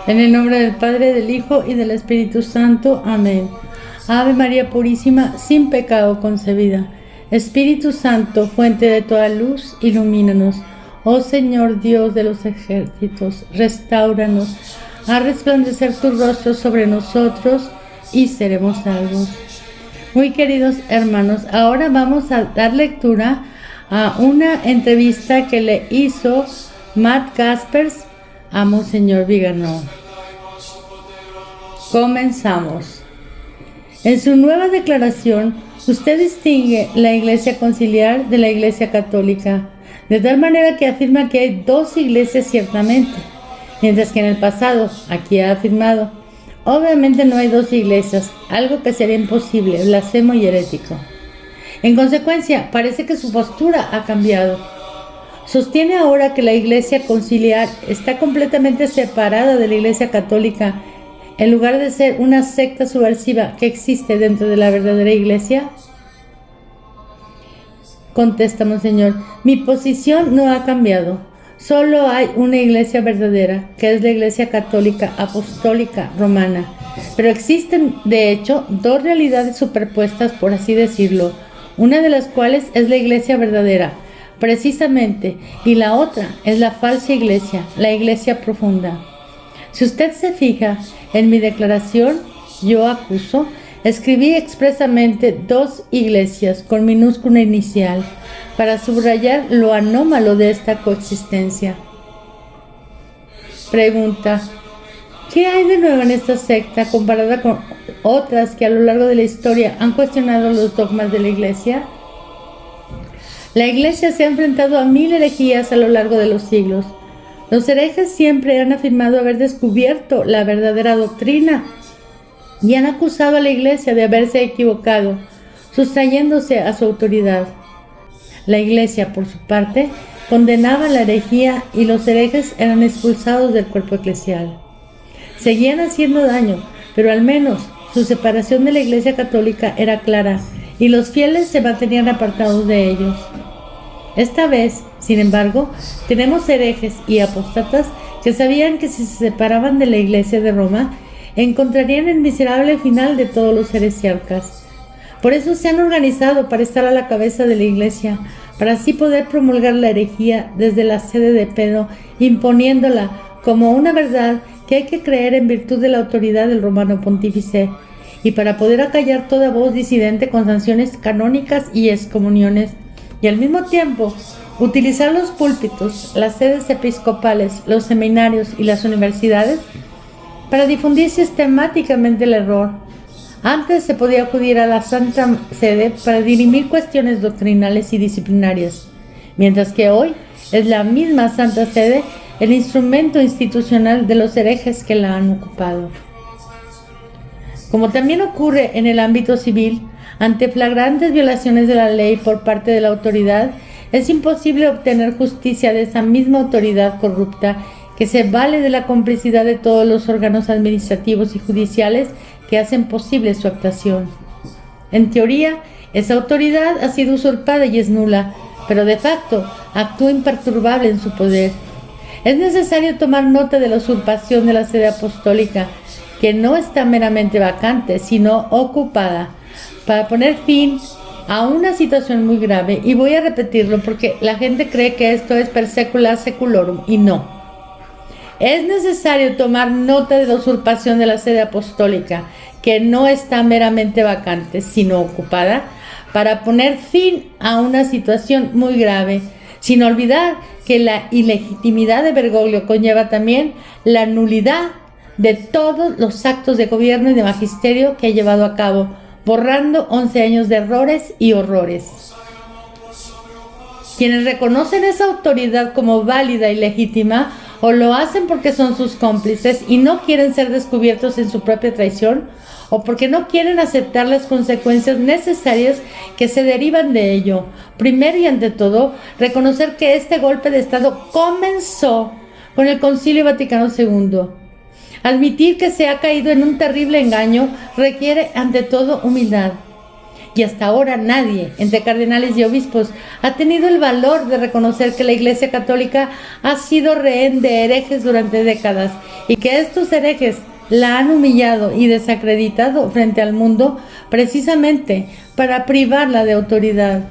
En el nombre del Padre, del Hijo y del Espíritu Santo. Amén. Ave María Purísima, sin pecado concebida. Espíritu Santo, fuente de toda luz, ilumínanos. Oh Señor Dios de los ejércitos, restáuranos. Haz resplandecer tu rostro sobre nosotros y seremos salvos. Muy queridos hermanos, ahora vamos a dar lectura a una entrevista que le hizo Matt Caspers a Monseñor Vigano. Comenzamos. En su nueva declaración, usted distingue la Iglesia Conciliar de la Iglesia Católica, de tal manera que afirma que hay dos iglesias ciertamente, mientras que en el pasado, aquí ha afirmado, obviamente no hay dos iglesias, algo que sería imposible, blasfemo y herético. En consecuencia, parece que su postura ha cambiado. Sostiene ahora que la Iglesia Conciliar está completamente separada de la Iglesia Católica, en lugar de ser una secta subversiva que existe dentro de la verdadera Iglesia. Contesta Monseñor: mi posición no ha cambiado. Solo hay una Iglesia verdadera, que es la Iglesia Católica Apostólica Romana. Pero existen, de hecho, dos realidades superpuestas, por así decirlo, una de las cuales es la Iglesia verdadera, precisamente, y la otra es la falsa iglesia, la iglesia profunda. Si usted se fija en mi declaración, yo acuso, escribí expresamente dos iglesias con minúscula inicial para subrayar lo anómalo de esta coexistencia. Pregunta: ¿qué hay de nuevo en esta secta comparada con otras que a lo largo de la historia han cuestionado los dogmas de la iglesia? La Iglesia se ha enfrentado a 1000 herejías a lo largo de los siglos. Los herejes siempre han afirmado haber descubierto la verdadera doctrina y han acusado a la Iglesia de haberse equivocado, sustrayéndose a su autoridad. La Iglesia, por su parte, condenaba la herejía y los herejes eran expulsados del cuerpo eclesial. Seguían haciendo daño, pero al menos su separación de la Iglesia Católica era clara y los fieles se mantenían apartados de ellos. Esta vez, sin embargo, tenemos herejes y apóstatas que sabían que si se separaban de la Iglesia de Roma, encontrarían el miserable final de todos los heresiarcas. Por eso se han organizado para estar a la cabeza de la Iglesia, para así poder promulgar la herejía desde la sede de Pedro, imponiéndola como una verdad que hay que creer en virtud de la autoridad del romano pontífice, y para poder acallar toda voz disidente con sanciones canónicas y excomuniones, y al mismo tiempo utilizar los púlpitos, las sedes episcopales, los seminarios y las universidades para difundir sistemáticamente el error. Antes se podía acudir a la Santa Sede para dirimir cuestiones doctrinales y disciplinarias, mientras que hoy es la misma Santa Sede el instrumento institucional de los herejes que la han ocupado. Como también ocurre en el ámbito civil, ante flagrantes violaciones de la ley por parte de la autoridad, es imposible obtener justicia de esa misma autoridad corrupta que se vale de la complicidad de todos los órganos administrativos y judiciales que hacen posible su actuación. En teoría, esa autoridad ha sido usurpada y es nula, pero de facto actúa imperturbable en su poder. Es necesario tomar nota de la usurpación de la sede apostólica, que no está meramente vacante, sino ocupada, para poner fin a una situación muy grave. Y voy a repetirlo porque la gente cree que esto es per secula seculorum, y no. Es necesario tomar nota de la usurpación de la sede apostólica, que no está meramente vacante, sino ocupada, para poner fin a una situación muy grave, sin olvidar que la ilegitimidad de Bergoglio conlleva también la nulidad de todos los actos de gobierno y de magisterio que ha llevado a cabo, borrando 11 años de errores y horrores. Quienes reconocen esa autoridad como válida y legítima, o lo hacen porque son sus cómplices y no quieren ser descubiertos en su propia traición, o porque no quieren aceptar las consecuencias necesarias que se derivan de ello. Primero y ante todo, reconocer que este golpe de Estado comenzó con el Concilio Vaticano II. Admitir que se ha caído en un terrible engaño requiere ante todo humildad. Y hasta ahora nadie, entre cardenales y obispos, ha tenido el valor de reconocer que la Iglesia Católica ha sido rehén de herejes durante décadas y que estos herejes la han humillado y desacreditado frente al mundo precisamente para privarla de autoridad.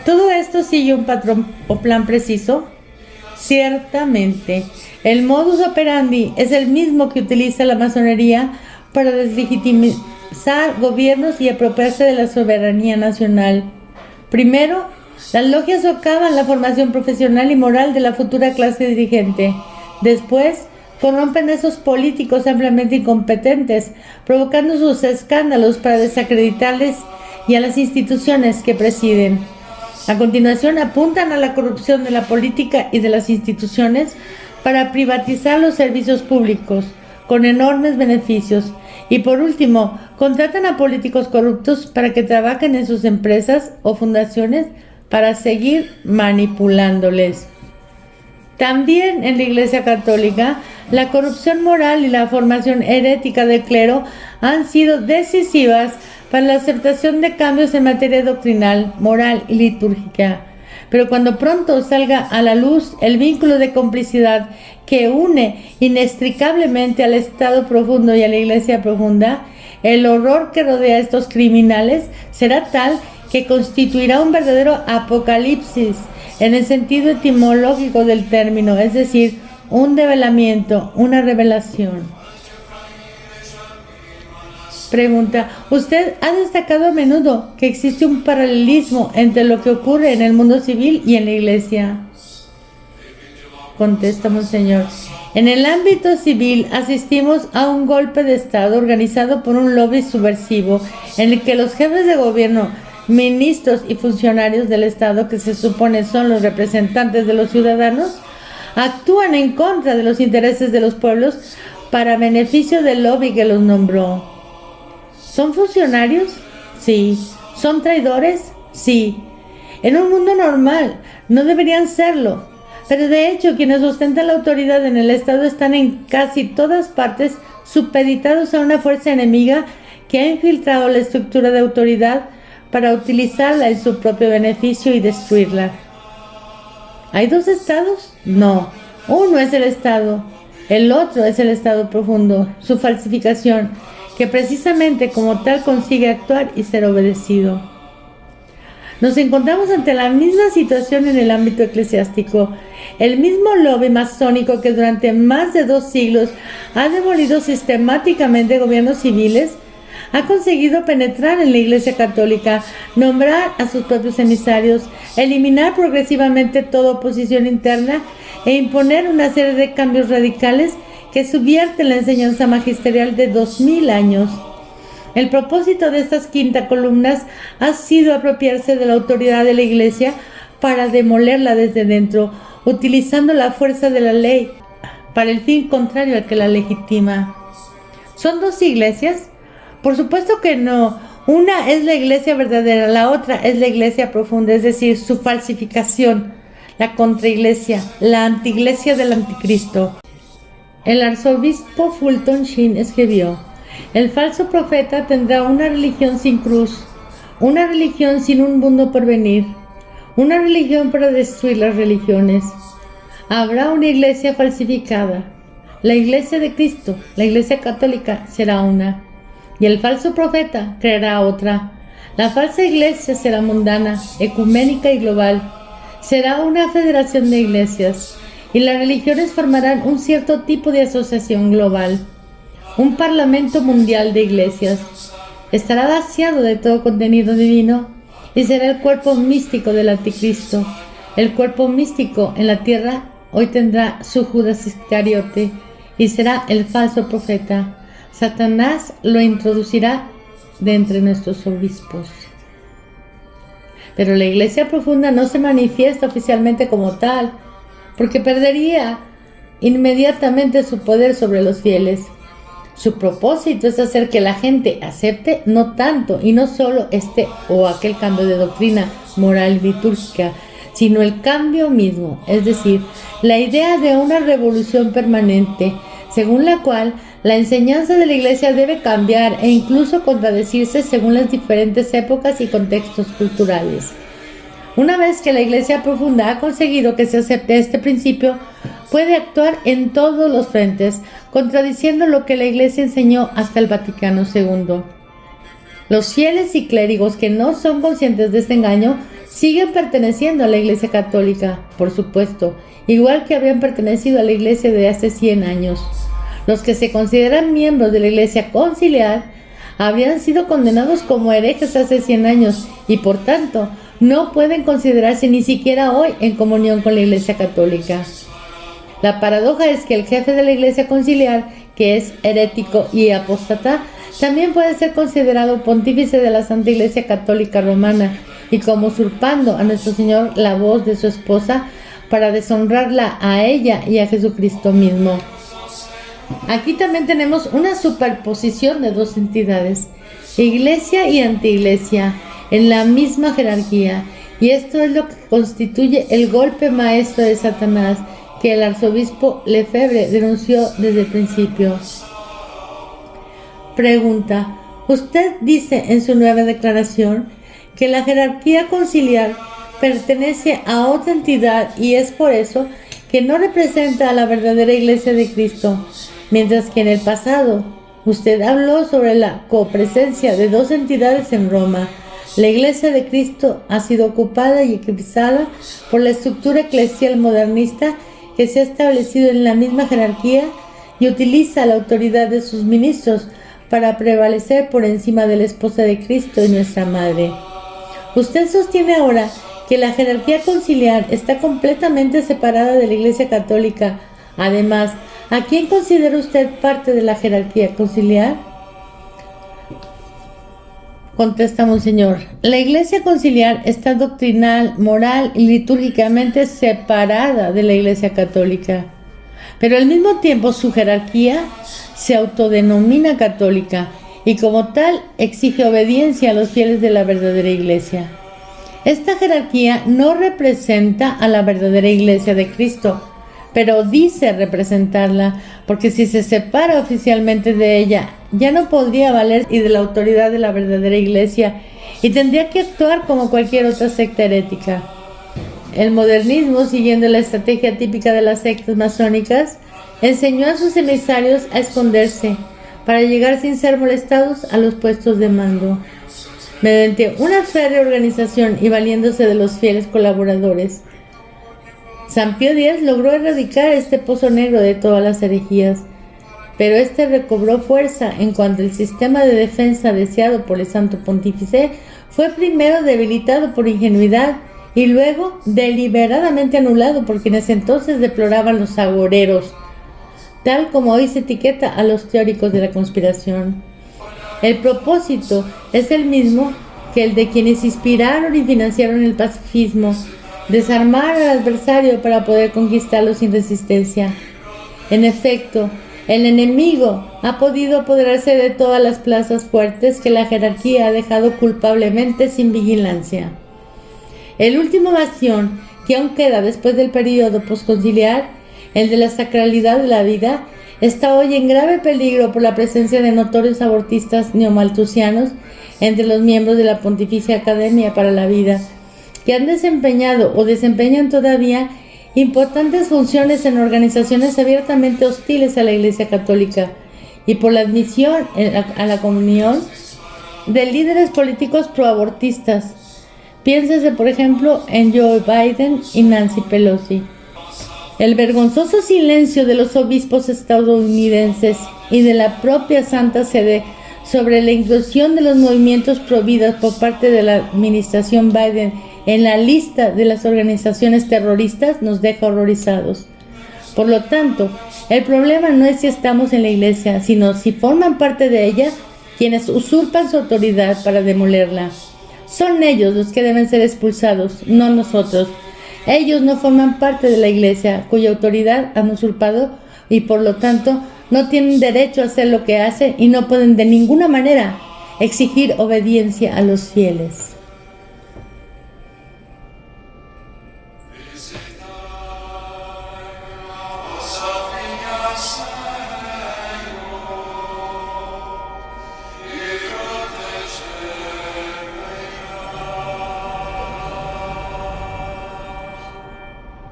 ¿Todo esto sigue un patrón o plan preciso? Ciertamente, el modus operandi es el mismo que utiliza la masonería para deslegitimizar gobiernos y apropiarse de la soberanía nacional. Primero, las logias socavan la formación profesional y moral de la futura clase dirigente. Después, corrompen a esos políticos ampliamente incompetentes, provocando sus escándalos para desacreditarles y a las instituciones que presiden. A continuación, apuntan a la corrupción de la política y de las instituciones para privatizar los servicios públicos, con enormes beneficios. Y por último, contratan a políticos corruptos para que trabajen en sus empresas o fundaciones para seguir manipulándoles. También en la Iglesia Católica, la corrupción moral y la formación herética del clero han sido decisivas para la aceptación de cambios en materia doctrinal, moral y litúrgica. Pero cuando pronto salga a la luz el vínculo de complicidad que une inextricablemente al Estado profundo y a la Iglesia profunda, el horror que rodea a estos criminales será tal que constituirá un verdadero apocalipsis en el sentido etimológico del término, es decir, un develamiento, una revelación. Pregunta: usted ha destacado a menudo que existe un paralelismo entre lo que ocurre en el mundo civil y en la Iglesia. Contesta Monseñor: en el ámbito civil asistimos a un golpe de Estado organizado por un lobby subversivo en el que los jefes de gobierno, ministros y funcionarios del Estado, que se supone son los representantes de los ciudadanos, actúan en contra de los intereses de los pueblos para beneficio del lobby que los nombró. ¿Son funcionarios? Sí. ¿Son traidores? Sí. En un mundo normal no deberían serlo, pero de hecho quienes ostentan la autoridad en el Estado están en casi todas partes supeditados a una fuerza enemiga que ha infiltrado la estructura de autoridad para utilizarla en su propio beneficio y destruirla. ¿Hay dos estados? No. Uno es el Estado, el otro es el Estado profundo, su falsificación, que precisamente como tal consigue actuar y ser obedecido. Nos encontramos ante la misma situación en el ámbito eclesiástico. El mismo lobby masónico que durante más de 2 siglos ha demolido sistemáticamente gobiernos civiles, ha conseguido penetrar en la Iglesia Católica, nombrar a sus propios emisarios, eliminar progresivamente toda oposición interna e imponer una serie de cambios radicales que subvierten la enseñanza magisterial de 2000 años. El propósito de estas 5 columnas ha sido apropiarse de la autoridad de la Iglesia para demolerla desde dentro, utilizando la fuerza de la ley para el fin contrario al que la legitima. ¿Son 2 iglesias? Por supuesto que no. Una es la iglesia verdadera, la otra es la iglesia profunda, es decir, su falsificación, la contraiglesia, la antiglesia del anticristo. El arzobispo Fulton Sheen escribió: el falso profeta tendrá una religión sin cruz, una religión sin un mundo por venir, una religión para destruir las religiones. Habrá una iglesia falsificada. La iglesia de Cristo, la iglesia católica, será una, y el falso profeta creará otra. La falsa iglesia será mundana, ecuménica y global. Será una federación de iglesias, y las religiones formarán un cierto tipo de asociación global, un parlamento mundial de iglesias. Estará vaciado de todo contenido divino y será el cuerpo místico del anticristo. El cuerpo místico en la tierra hoy tendrá su Judas Iscariote y será el falso profeta. Satanás lo introducirá de entre nuestros obispos. Pero la iglesia profunda no se manifiesta oficialmente como tal, porque perdería inmediatamente su poder sobre los fieles. Su propósito es hacer que la gente acepte no tanto y no solo este o aquel cambio de doctrina moral y litúrgica, sino el cambio mismo, es decir, la idea de una revolución permanente, según la cual la enseñanza de la Iglesia debe cambiar e incluso contradecirse según las diferentes épocas y contextos culturales. Una vez que la Iglesia profunda ha conseguido que se acepte este principio, puede actuar en todos los frentes, contradiciendo lo que la Iglesia enseñó hasta el Vaticano II. Los fieles y clérigos que no son conscientes de este engaño siguen perteneciendo a la Iglesia Católica, por supuesto, igual que habían pertenecido a la Iglesia de hace 100 años. Los que se consideran miembros de la Iglesia conciliar habían sido condenados como herejes hace 100 años y por tanto no pueden considerarse ni siquiera hoy en comunión con la Iglesia Católica. La paradoja es que el jefe de la Iglesia conciliar, que es herético y apóstata, también puede ser considerado pontífice de la Santa Iglesia Católica Romana y como usurpando a nuestro Señor la voz de su esposa para deshonrarla a ella y a Jesucristo mismo. Aquí también tenemos una superposición de dos entidades, Iglesia y antiiglesia, en la misma jerarquía, y esto es lo que constituye el golpe maestro de Satanás que el arzobispo Lefebvre denunció desde el principio. Pregunta: usted dice en su nueva declaración que la jerarquía conciliar pertenece a otra entidad y es por eso que no representa a la verdadera Iglesia de Cristo, mientras que en el pasado usted habló sobre la copresencia de dos entidades en Roma. La Iglesia de Cristo ha sido ocupada y eclipsada por la estructura eclesial modernista que se ha establecido en la misma jerarquía y utiliza la autoridad de sus ministros para prevalecer por encima de la esposa de Cristo y nuestra Madre. Usted sostiene ahora que la jerarquía conciliar está completamente separada de la Iglesia Católica. Además, ¿a quién considera usted parte de la jerarquía conciliar? Contesta Monseñor: la Iglesia conciliar está doctrinal, moral y litúrgicamente separada de la Iglesia Católica, pero al mismo tiempo su jerarquía se autodenomina católica y como tal exige obediencia a los fieles de la verdadera Iglesia. Esta jerarquía no representa a la verdadera Iglesia de Cristo, pero dice representarla, porque si se separa oficialmente de ella, ya no podría valer y de la autoridad de la verdadera Iglesia y tendría que actuar como cualquier otra secta herética. El modernismo, siguiendo la estrategia típica de las sectas masónicas, enseñó a sus emisarios a esconderse para llegar sin ser molestados a los puestos de mando. Mediante una férrea organización y valiéndose de los fieles colaboradores, San Pío X logró erradicar este pozo negro de todas las herejías, pero este recobró fuerza en cuanto el sistema de defensa deseado por el Santo Pontífice fue primero debilitado por ingenuidad y luego deliberadamente anulado por quienes entonces deploraban los agoreros, tal como hoy se etiqueta a los teóricos de la conspiración. El propósito es el mismo que el de quienes inspiraron y financiaron el pacifismo: desarmar al adversario para poder conquistarlo sin resistencia. En efecto, el enemigo ha podido apoderarse de todas las plazas fuertes que la jerarquía ha dejado culpablemente sin vigilancia. El último bastión que aún queda después del período posconciliar, el de la sacralidad de la vida, está hoy en grave peligro por la presencia de notorios abortistas neomalthusianos entre los miembros de la Pontificia Academia para la Vida, que han desempeñado o desempeñan todavía importantes funciones en organizaciones abiertamente hostiles a la Iglesia Católica y por la admisión a la comunión de líderes políticos proabortistas. Piénsese, por ejemplo, en Joe Biden y Nancy Pelosi. El vergonzoso silencio de los obispos estadounidenses y de la propia Santa Sede sobre la inclusión de los movimientos pro-vida por parte de la administración Biden en la lista de las organizaciones terroristas nos deja horrorizados. Por lo tanto, el problema no es si estamos en la Iglesia, sino si forman parte de ella quienes usurpan su autoridad para demolerla. Son ellos los que deben ser expulsados, no nosotros. Ellos no forman parte de la Iglesia, cuya autoridad han usurpado y por lo tanto no tienen derecho a hacer lo que hacen y no pueden de ninguna manera exigir obediencia a los fieles.